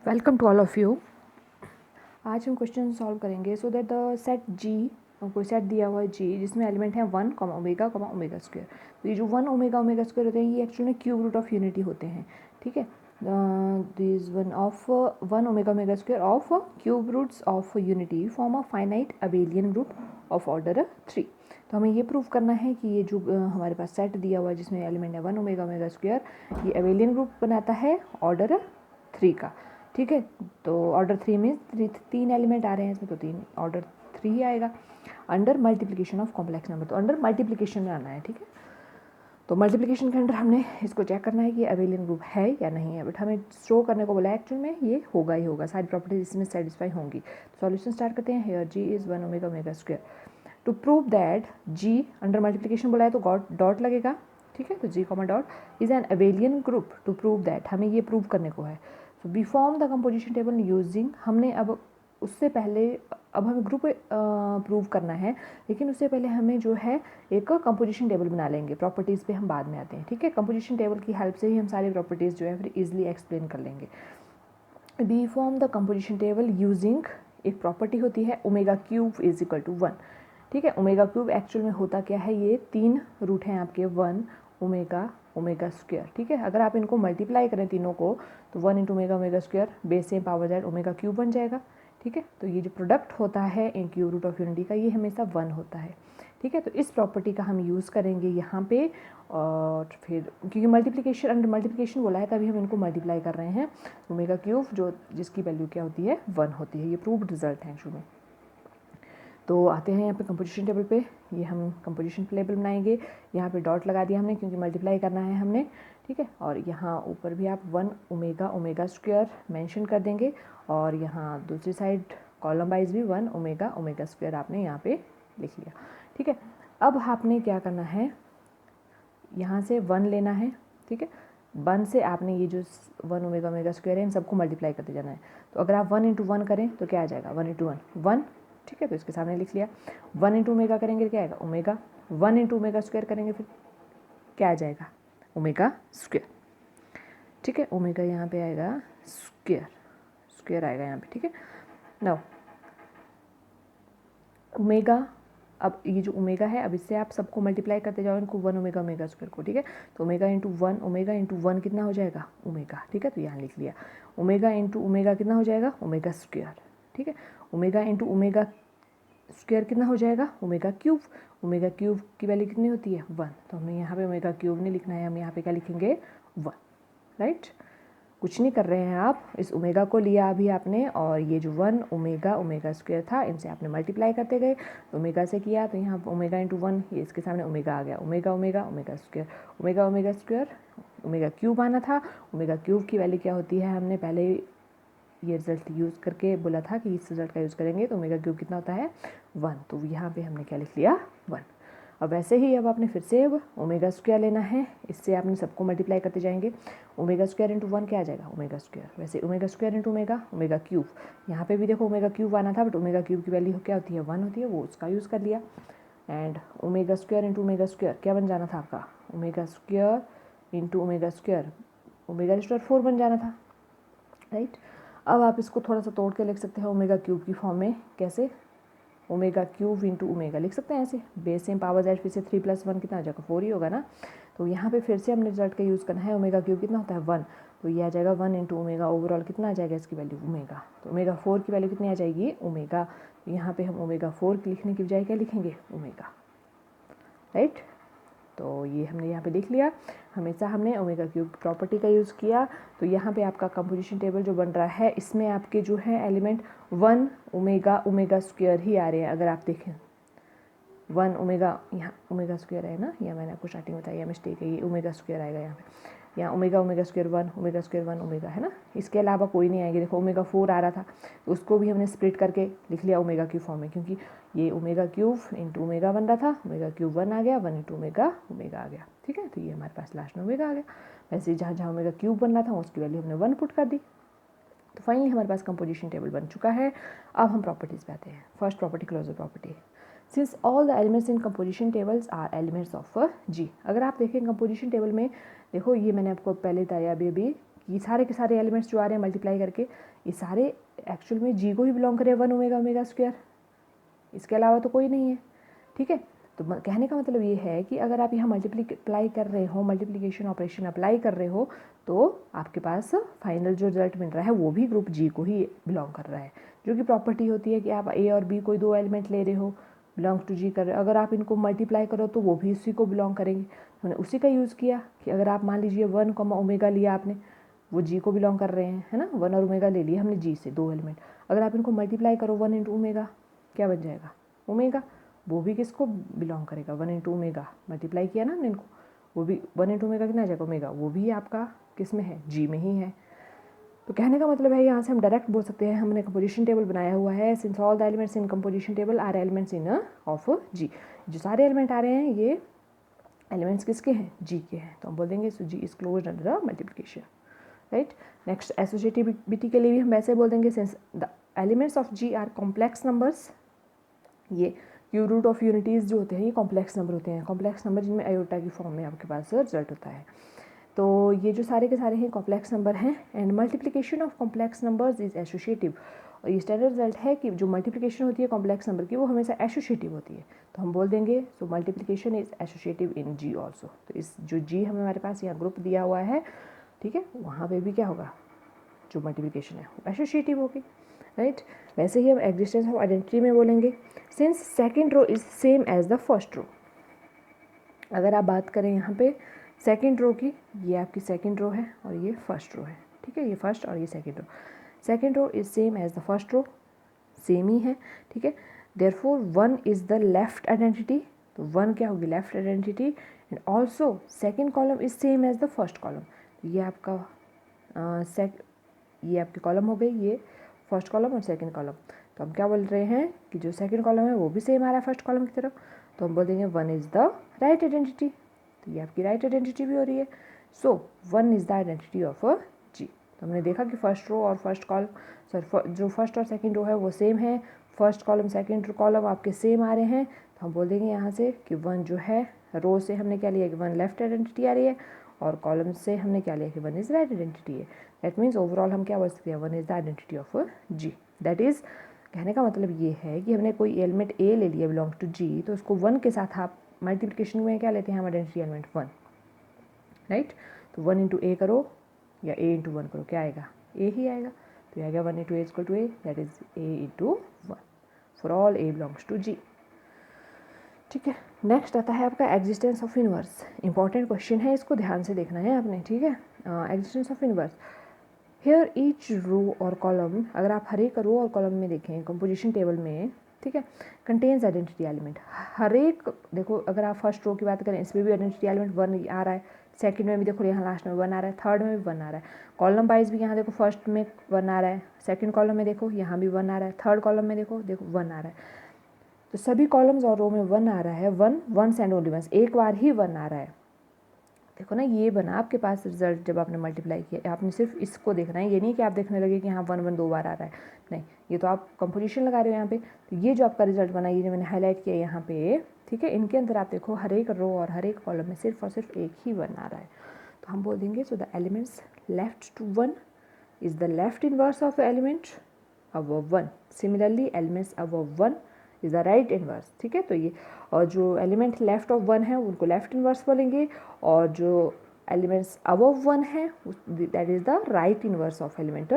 Welcome to all of you. आज हम question solve करेंगे so that the set G, कोई सेट दिया हुआ है जी जिसमें एलिमेंट है 1 ओमेगा ओमेगा स्क्वायर। तो ये जो 1 ओमेगा ओमेगा स्क्वायर होते हैं ये एक्चुअली में क्यूब रूट ऑफ यूनिटी होते हैं। ठीक है, this one of 1 omega square of cube roots of unity form a finite abelian group of order 3। तो हमें ये प्रूव करना है कि ये जो हमारे पास सेट दिया हुआ है जिसमें एलिमेंट है 1 ओमेगा स्क्वायर, ये अबेलियन ग्रुप बनाता है ऑर्डर 3 का। ठीक है, तो ऑर्डर 3 में 3 एलिमेंट आ रहे हैं इसमें, तो 3 ऑर्डर 3 ही आएगा under multiplication of complex number. तो अंडर मल्टीप्लिकेशन में आना है। ठीक है, तो मल्टीप्लिकेशन के अंडर हमने इसको चेक करना है कि अबेलियन ग्रुप है या नहीं है, बट हमें शो करने को बोला है एक्चुअल में ये होगा ही होगा, सारी प्रॉपर्टीज इसमें सेटिस्फाई होंगी। तो सॉल्यूशन स्टार्ट करते हैं। Here G is 1 omega square. To prove that G under multiplication बोला है तो डॉट लगेगा। ठीक है, तो G comma dot is an abelian group. To prove that हमें ये प्रूव करने को है। So we form the composition table using, हमने अब उससे पहले अब हमें ग्रुप प्रूव करना है, लेकिन उससे पहले हमें जो है एक कंपोजिशन टेबल बना लेंगे। प्रॉपर्टीज़ पे हम बाद में आते हैं। ठीक है, कंपोजिशन टेबल की हेल्प से ही हम सारी प्रॉपर्टीज़ जो है फिर इजीली एक्सप्लेन कर लेंगे। B form the composition table using, एक प्रॉपर्टी होती है omega cube is equal to 1। ठीक है, ओमेगा क्यूब एक्चुअल में होता क्या है, ये 3 रूट हैं आपके 1 ओमेगा स्क्वायर। ठीक है, अगर आप इनको मल्टीप्लाई करें तीनों को तो 1 into omega square base same power that omega cube बन जाएगा। ठीक है, तो ये जो प्रोडक्ट होता है इन क्यूब रूट ऑफ यूनिटी का ये हमेशा 1 होता है। ठीक है, तो इस प्रॉपर्टी का हम यूज़ करेंगे यहाँ पे, और फिर क्योंकि मल्टीप्लिकेशन अंडर मल्टीप्लिकेशन बोला है तभी हम इनको मल्टीप्लाई कर रहे हैं। ओमेगा क्यूब जो जिसकी वैल्यू क्या होती है 1 होती है। ये प्रूव्ड रिजल्ट है एक्चुअली में। तो आते हैं यहाँ पे कंपोजिशन टेबल पे। ये हम कंपोजिशन टेबल बनाएंगे। यहाँ पे डॉट लगा दिया हमने क्योंकि मल्टीप्लाई करना है हमने। ठीक है, और यहाँ ऊपर भी आप 1 ओमेगा स्क्वायर मेंशन कर देंगे, और यहाँ दूसरी साइड कॉलम वाइज भी 1 ओमेगा स्क्वायर आपने यहाँ पे लिख लिया। ठीक है, अब आपने क्या करना है, यहाँ से 1 लेना है। ठीक है, 1 से आपने ये जो 1 ओमेगा स्क्वायर है इन सबको मल्टीप्लाई करते जाना है। तो अगर आप 1 इंटू 1 करें तो क्या आ जाएगा, 1 इंटू 1 ठीक है, तो इसके सामने लिख लिया। 1 इंटू ओमेगा करेंगे तो क्या आएगा ओमेगा। 1 इंटू ओमेगा स्क्वायर करेंगे फिर क्या आ जाएगा ओमेगा स्क्वायर। ठीक है, ओमेगा यहाँ पे आएगा स्क्वायर आएगा यहाँ पे। ठीक है, नाउ ओमेगा, अब ये जो ओमेगा है अब इससे आप सबको मल्टीप्लाई करते जाओ इनको 1 ओमेगा स्क्वायर को। ठीक है, तो ओमेगा इंटू 1 कितना हो जाएगा ओमेगा। ठीक है, तो यहाँ लिख लिया ओमेगा इंटू ओमेगा कितना हो जाएगा ओमेगा स्क्वायर। ठीक है, ओमेगा इंटू ओमेगा स्क्वायर कितना हो जाएगा ओमेगा क्यूब की वैल्यू कितनी होती है 1। तो हमें यहाँ पे ओमेगा क्यूब नहीं लिखना है, हम यहाँ पे क्या लिखेंगे 1। राइट, कुछ नहीं कर रहे हैं आप, इस ओमेगा को लिया अभी आपने, और ये जो 1 ओमेगा स्क्वायर था इनसे आपने मल्टीप्लाई करते गए। ओमेगा से किया तो यहाँ ओमेगा इंटू 1, ये इसके सामने ओमेगा आ गया। ओमेगा स्क्वायर ओमेगा क्यूब आना था। ओमेगा क्यूब की वैल्यू क्या होती है, हमने पहले ये रिजल्ट यूज़ करके बोला था कि इस रिजल्ट का यूज़ करेंगे तो ओमेगा क्यूब कितना होता है 1। तो यहाँ पे हमने क्या लिख लिया 1। अब वैसे ही अब आपने फिर से अब ओमेगा स्क्वायर लेना है, इससे आपने सबको मल्टीप्लाई करते जाएंगे। ओमेगा स्क्वायर इंटू 1 क्या आ जाएगा ओमेगा स्क्वायर। वैसे omega square into omega cube, यहाँ पे भी देखो ओमेगा क्यूब आना था बट ओमेगा क्यूब की वैल्यू क्या होती है 1 होती है, वो उसका यूज़ कर लिया। And omega square into omega square क्या बन जाना था आपका omega square into omega square, omega square 4 बन जाना था। राइट, अब आप इसको थोड़ा सा तोड़ के लिख सकते हैं ओमेगा क्यूब की फॉर्म में। कैसे, ओमेगा क्यूब इंटू ओमेगा लिख सकते हैं ऐसे, बेस सेम पावर दैट, फिर से 3 + 1 कितना आ जाएगा 4 ही होगा ना। तो यहाँ पे फिर से हमने रिजल्ट का यूज़ करना है। ओमेगा क्यूब कितना होता है 1, तो ये आ जाएगा 1 इंटू ओमेगा, ओवरऑल कितना आ जाएगा इसकी वैल्यू ओमेगा। तो ओमेगा 4 की वैल्यू कितनी आ जाएगी ओमेगा। तो यहाँ पे हम ओमेगा 4 लिखने की बजाय क्या लिखेंगे ओमेगा। राइट, तो ये हमने यहाँ पे लिख लिया। हमेशा हमने ओमेगा क्यूब प्रॉपर्टी का यूज़ किया। तो यहाँ पे आपका कंपोजिशन टेबल जो बन रहा है इसमें आपके जो है एलिमेंट 1 ओमेगा स्क्वायर ही आ रहे हैं। अगर आप देखें 1 ओमेगा, यहाँ ओमेगा स्क्वायर है ना, या मैंने आपको स्टार्टिंग बताया, या मिस्टेक है, ये ओमेगा स्क्वायर आएगा यहाँ पे। यहाँ ओमेगा स्क्वायर 1 ओमेगा है ना, इसके अलावा कोई नहीं आएगी। देखो ओमेगा 4 आ रहा था तो उसको भी हमने स्प्लिट करके लिख लिया ओमेगा की फॉर्म में, क्योंकि ये ओमेगा क्यूब इंटू ओमेगा बन रहा था। ओमेगा क्यूब 1 आ गया, 1 इंटू ओमेगा आ गया। ठीक है, तो ये हमारे पास लास्ट में ओमेगा आ गया। वैसे जहाँ जहाँ ओमेगा क्यूब बन रहा था उसकी वैल्यू हमने 1 पुट कर दी। तो फाइनली हमारे पास कंपोजिशन टेबल बन चुका है। अब हम प्रॉपर्टीज़ पे आते हैं। First property closure property, since all the elements in composition tables are elements of G. अगर आप देखें कंपोजिशन टेबल में, देखो ये मैंने आपको पहले बताया अभी ये सारे के सारे एलिमेंट्स जो आ रहे हैं मल्टीप्लाई करके, ये सारे एक्चुअल में जी को ही बिलोंग करे, 1 ओमेगा ओमेगा स्क्वायर, इसके अलावा तो कोई नहीं है, ठीक है। तो कहने का मतलब ये है कि अगर आप यहाँ मल्टीप्लाई कर रहे हो, मल्टीप्लिकेशन ऑपरेशन अप्लाई कर रहे हो, तो आपके पास फाइनल जो रिजल्ट मिल रहा है वो भी ग्रुप जी को ही बिलोंग कर रहा है, जो कि प्रॉपर्टी होती है कि आप ए और बी कोई 2 एलिमेंट ले रहे हो, बिलोंग टू जी कर रहे हो, अगर आप इनको मल्टीप्लाई करो तो वो भी उसी को बिलोंग करेंगे। हमने उसी का यूज़ किया कि अगर आप मान लीजिए 1 ओमेगा लिया आपने, वो जी को बिलोंग कर रहे हैं, है ना, 1 और ओमेगा ले लिया हमने जी से 2 एलिमेंट, अगर आप इनको मल्टीप्लाई करो 1 इंटू ओमेगा, क्या बन जाएगा, ओमेगा, वो भी किसको बिलोंग करेगा, 1 इंटू ओमेगा, मल्टीप्लाई किया ना हमने इनको, वो भी 1 इंटू ओमेगा कितना आ जाएगा, ओमेगा, वो भी आपका किस में है, जी में ही है। तो कहने का मतलब है यहाँ से हम डायरेक्ट बोल सकते हैं, हमने कंपोजिशन टेबल बनाया हुआ है, since all the elements in composition table are elements in of G, जो सारे एलिमेंट आ रहे हैं ये एलिमेंट्स किसके हैं, जी के हैं, तो हम बोल देंगे so G is closed under multiplication, right. Next associativity के लिए भी हम वैसे बोल देंगे, since the elements of G are complex numbers, ये क्यूब रूट ऑफ यूनिटीज़ जो होते हैं ये कॉम्प्लेक्स नंबर होते हैं, कॉम्प्लेक्स नंबर जिनमें आयोटा की फॉर्म में आपके पास रिजल्ट होता है, तो ये जो सारे के सारे हैं कॉम्प्लेक्स नंबर हैं, and multiplication of complex numbers is associative, और ये स्टैंडर्ड रिजल्ट है कि जो मल्टीप्लिकेशन होती है कॉम्प्लेक्स नंबर की वो हमेशा एसोसिएटिव होती है, तो हम बोल देंगे so multiplication is associative in G also, तो इस जो जी हमारे पास यहाँ ग्रुप दिया हुआ है, ठीक है, वहाँ पे भी क्या होगा, जो मल्टीप्लिकेशन है वो एसोसिएटिव होगी, राइट। वैसे ही हम एग्जिस्टेंस ऑफ आइडेंटिटी में बोलेंगे, since second row is same as the first row, अगर आप बात करें यहाँ पे सेकेंड रो की, ये आपकी सेकेंड रो है और ये फर्स्ट रो है, ठीक है, ये फर्स्ट और ये second row is same as the first row, same ही है, ठीक है, therefore 1 is the left identity, तो 1 क्या होगी, left identity, and also second column is same as the first column, ये आपका ये आपकी कॉलम हो गई, ये फर्स्ट कॉलम और सेकंड कॉलम, तो हम क्या बोल रहे हैं कि जो सेकंड कॉलम है वो भी सेम आ रहा है फर्स्ट कॉलम की तरफ, तो हम बोल देंगे 1 इज़ द राइट आइडेंटिटी, तो ये आपकी राइट आइडेंटिटी भी हो रही है, सो 1 इज़ द आइडेंटिटी ऑफ जी। तो हमने देखा कि फर्स्ट रो और फर्स्ट कॉलम, सॉरी जो फर्स्ट और सेकंड रो है वो सेम है, फर्स्ट कॉलम सेकंड कॉलम आपके सेम आ रहे हैं, तो हम बोल देंगे यहाँ से कि 1 जो है, रो से हमने क्या लिया कि 1 लेफ्ट आइडेंटिटी आ रही है, और कॉलम से हमने क्या लिया कि 1 इज़ राइट आइडेंटिटी है, दैट मीन्स ओवरऑल हम क्या बोल सकते हैं, 1 is the identity of G, that is कहने का मतलब ये है कि हमने कोई एलिमेंट ए ले लिया बिलोंग्स टू जी, तो उसको 1 के साथ आप मल्टीप्लिकेशन में क्या लेते हैं हम, आइडेंटिटी एलिमेंट 1, राइट, तो 1 इंटू ए करो या ए इंटू 1 करो, क्या आएगा, ए ही आएगा, तो आएगा 1 into a equal to a, that is a into 1 for all a belongs to G, ठीक है। नेक्स्ट आता है आपका existence of inverse, important question है, इसको ध्यान से देखना है आपने, ठीक है। Existence of inverse, here each row और कॉलम, अगर आप हर एक रो और कॉलम में देखें कंपोजिशन टेबल में, ठीक है, कंटेन्स आइडेंटिटी एलिमेंट, हर एक, देखो अगर आप फर्स्ट रो की बात करें इसमें भी आइडेंटिटी एलिमेंट 1 आ रहा है, सेकंड में भी देखो यहाँ लास्ट में 1 आ रहा है, थर्ड में भी 1 आ रहा है, कॉलम वाइज भी यहाँ देखो फर्स्ट में 1 आ रहा है, सेकंड कॉलम में देखो यहाँ भी 1 आ रहा है, थर्ड कॉलम में देखो 1 आ रहा है, तो सभी कॉलम्स और रो में 1 आ रहा है, 1 वंस एंड ओनली वंस, एक बार ही 1 आ रहा है, देखो ना ये बना आपके पास रिजल्ट जब आपने मल्टीप्लाई किया, आपने सिर्फ इसको देखना है, ये नहीं कि आप देखने लगे कि हाँ 1 1 2 बार आ रहा है, नहीं, ये तो आप कंपोजिशन लगा रहे हो यहाँ पे, तो ये जो आपका रिजल्ट बना, ये जो मैंने हाईलाइट किया यहाँ पे, ठीक है, इनके अंदर आप देखो हर एक रो और हर एक कॉलम में सिर्फ और सिर्फ एक ही 1 आ रहा है, तो हम बोल देंगे so the elements left to 1 is the left inverse of element above 1, similarly elements above 1 is the right inverse, ठीक है, तो ये और जो एलिमेंट लेफ्ट ऑफ 1 है उनको लेफ्ट इनवर्स बोलेंगे, और जो एलिमेंट्स अबव 1 है that is the right inverse of element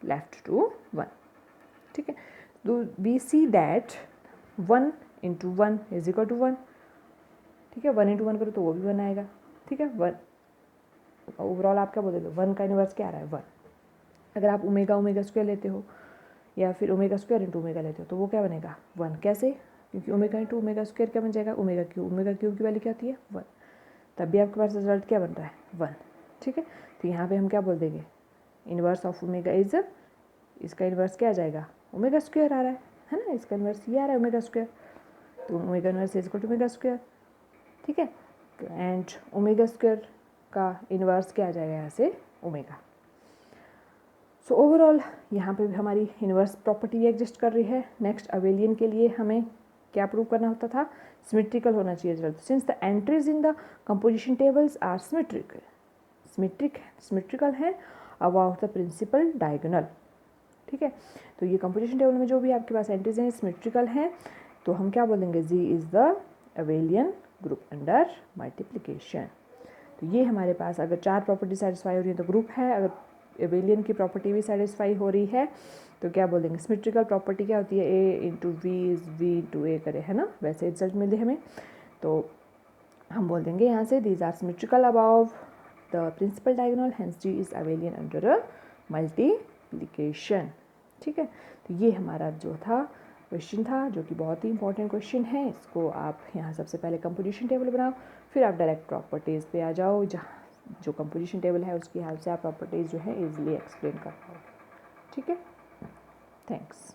left to 1, ठीक है। तो we see that 1 into 1 is equal to 1, ठीक है, 1 इंटू 1 करो तो वो भी 1 आएगा, ठीक है, 1 ओवरऑल आप क्या बोलोगे, 1 का इनवर्स क्या आ रहा है 1, अगर आप ओमेगा स्क्वायर लेते हो या फिर ओमेगा स्क्वायर इंटू ओमेगा लेते हो तो वो क्या बनेगा 1, कैसे, क्योंकि ओमेगा इंटू ओमेगा स्क्वायर क्या बन जाएगा, ओमेगा क्यूब की वैल्यू क्या होती है 1, तब भी आपके पास रिजल्ट क्या बन रहा है 1, ठीक है, तो यहाँ पे हम क्या बोल देंगे, इनवर्स ऑफ ओमेगा इज, इसका इनवर्स क्या आ जाएगा, ओमेगा स्क्वायर आ रहा है ना, इसका इनवर्स ये आ रहा है ओमेगा स्क्वायर, तो omega inverse is equal to omega square, ठीक है, एंड ओमेगा स्क्वायर का इनवर्स क्या आ जाएगा यहाँ से ओमेगा। सो ओवरऑल यहाँ पे भी हमारी इनवर्स प्रॉपर्टी एग्जिस्ट कर रही है। नेक्स्ट अवेलियन के लिए हमें क्या प्रूव करना होता था, सिमेट्रिकल होना चाहिए result, since the entries in the composition tables are symmetrical है, अबाउट द प्रिंसिपल डायगोनल। ठीक है, तो ये कंपोजिशन टेबल में जो भी आपके पास एंट्रीज हैं सिमेट्रिकल हैं, तो हम क्या बोलेंगे, G is the abelian group under multiplication. तो ये हमारे पास अगर 4 प्रॉपर्टी सेटिस्फाई हो रही है तो ग्रुप है, अगर एबेलियन की प्रॉपर्टी भी सेटिस्फाई हो रही है तो क्या बोलेंगे, सिमेट्रिकल प्रॉपर्टी क्या होती है, a into b is b into a करे, है ना, वैसे रिजल्ट मिले हमें। तो हम बोल देंगे यहाँ से these are symmetrical above the principal diagonal, hence G is abelian under a multiplication. ठीक है, तो ये हमारा जो था क्वेश्चन था, जो कि बहुत ही इंपॉर्टेंट क्वेश्चन है। इसको आप यहाँ सबसे पहले कंपोजिशन टेबल बनाओ, फिर आप डायरेक्ट प्रॉपर्टीज़ पे आ जाओ, जहाँ जो कंपोजिशन टेबल है उसकी हेल्प से आप प्रॉपर्टीज़ जो है ईजिली एक्सप्लेन कर पाओ। ठीक है, थैंक्स।